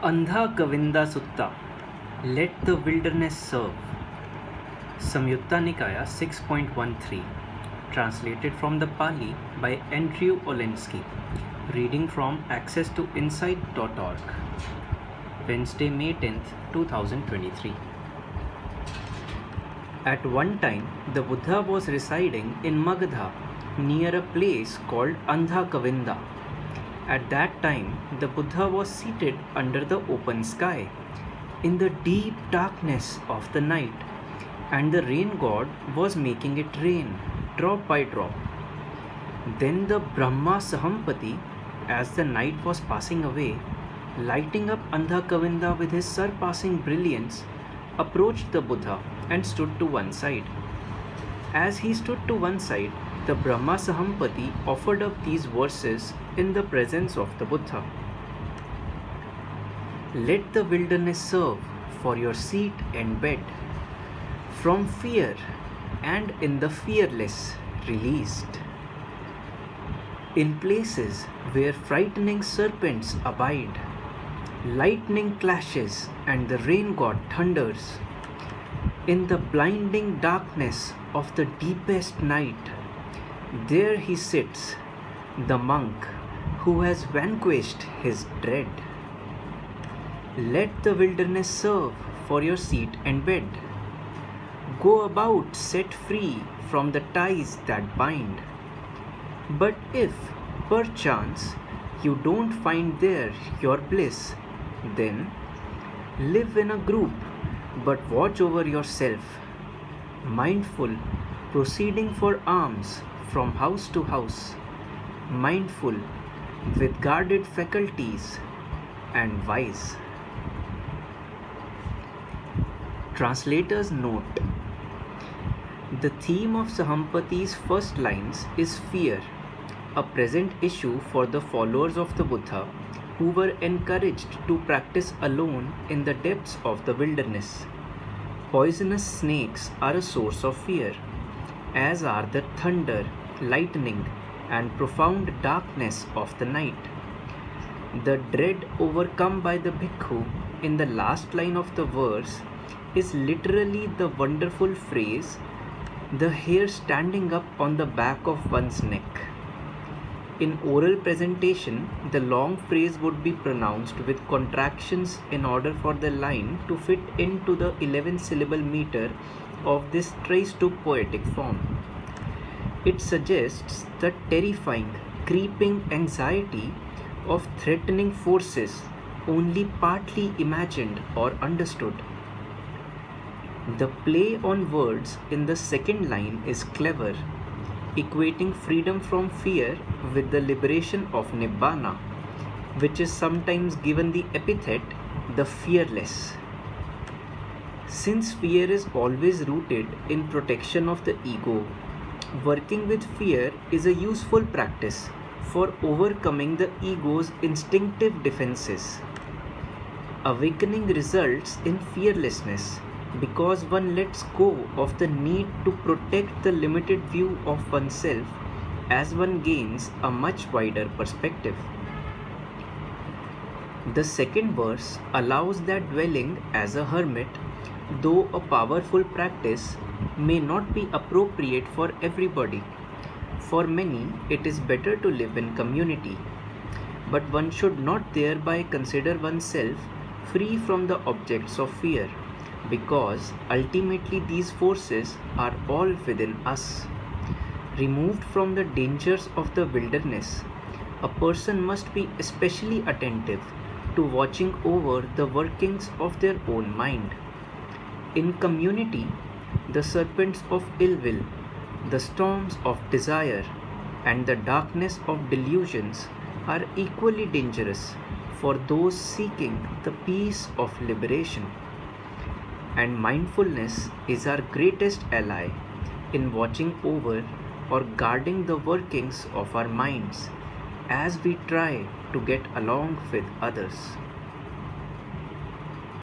Andhakavinda Sutta. Let the wilderness serve. Samyutta Nikaya 6.13. Translated from the Pali by Andrew Olendzki. Reading from accesstoinsight.org. Wednesday, May 10th, 2023. At one time, the Buddha was residing in Magadha, near a place called Andhakavinda. At that time, the Buddha was seated under the open sky, in the deep darkness of the night, and the rain god was making it rain, drop by drop. Then the Brahma Sahampati, as the night was passing away, lighting up Andhakavinda with his surpassing brilliance, approached the Buddha and stood to one side. As he stood to one side, the Brahma Sahampati offered up these verses in the presence of the Buddha. Let the wilderness serve for your seat and bed, from fear and in the fearless released. In places where frightening serpents abide, lightning clashes and the rain god thunders. In the blinding darkness of the deepest night, there he sits, the monk who has vanquished his dread. Let the wilderness serve for your seat and bed. Go about set free from the ties that bind. But if, perchance, you don't find there your bliss, then live in a group, but watch over yourself, mindful, proceeding for alms from house to house, mindful, with guarded faculties, and wise. Translator's note: the theme of Sahampati's first lines is fear, a present issue for the followers of the Buddha who were encouraged to practice alone in the depths of the wilderness. Poisonous snakes are a source of fear, as are the thunder, lightning, and profound darkness of the night. The dread overcome by the bhikkhu in the last line of the verse is literally the wonderful phrase, the hair standing up on the back of one's neck. In oral presentation, the long phrase would be pronounced with contractions in order for the line to fit into the 11-syllable meter of this traced to poetic form. It suggests the terrifying, creeping anxiety of threatening forces only partly imagined or understood. The play on words in the second line is clever, equating freedom from fear with the liberation of Nibbana, which is sometimes given the epithet the fearless. Since fear is always rooted in protection of the ego, working with fear is a useful practice for overcoming the ego's instinctive defenses. Awakening results in fearlessness because one lets go of the need to protect the limited view of oneself as one gains a much wider perspective. The second verse allows that dwelling as a hermit, though a powerful practice, may not be appropriate for everybody. For many, it is better to live in community, but one should not thereby consider oneself free from the objects of fear, because ultimately these forces are all within us. Removed from the dangers of the wilderness, a person must be especially attentive to watching over the workings of their own mind. In community, the serpents of ill will, the storms of desire, and the darkness of delusions are equally dangerous for those seeking the peace of liberation. And mindfulness is our greatest ally in watching over or guarding the workings of our minds as we try to get along with others.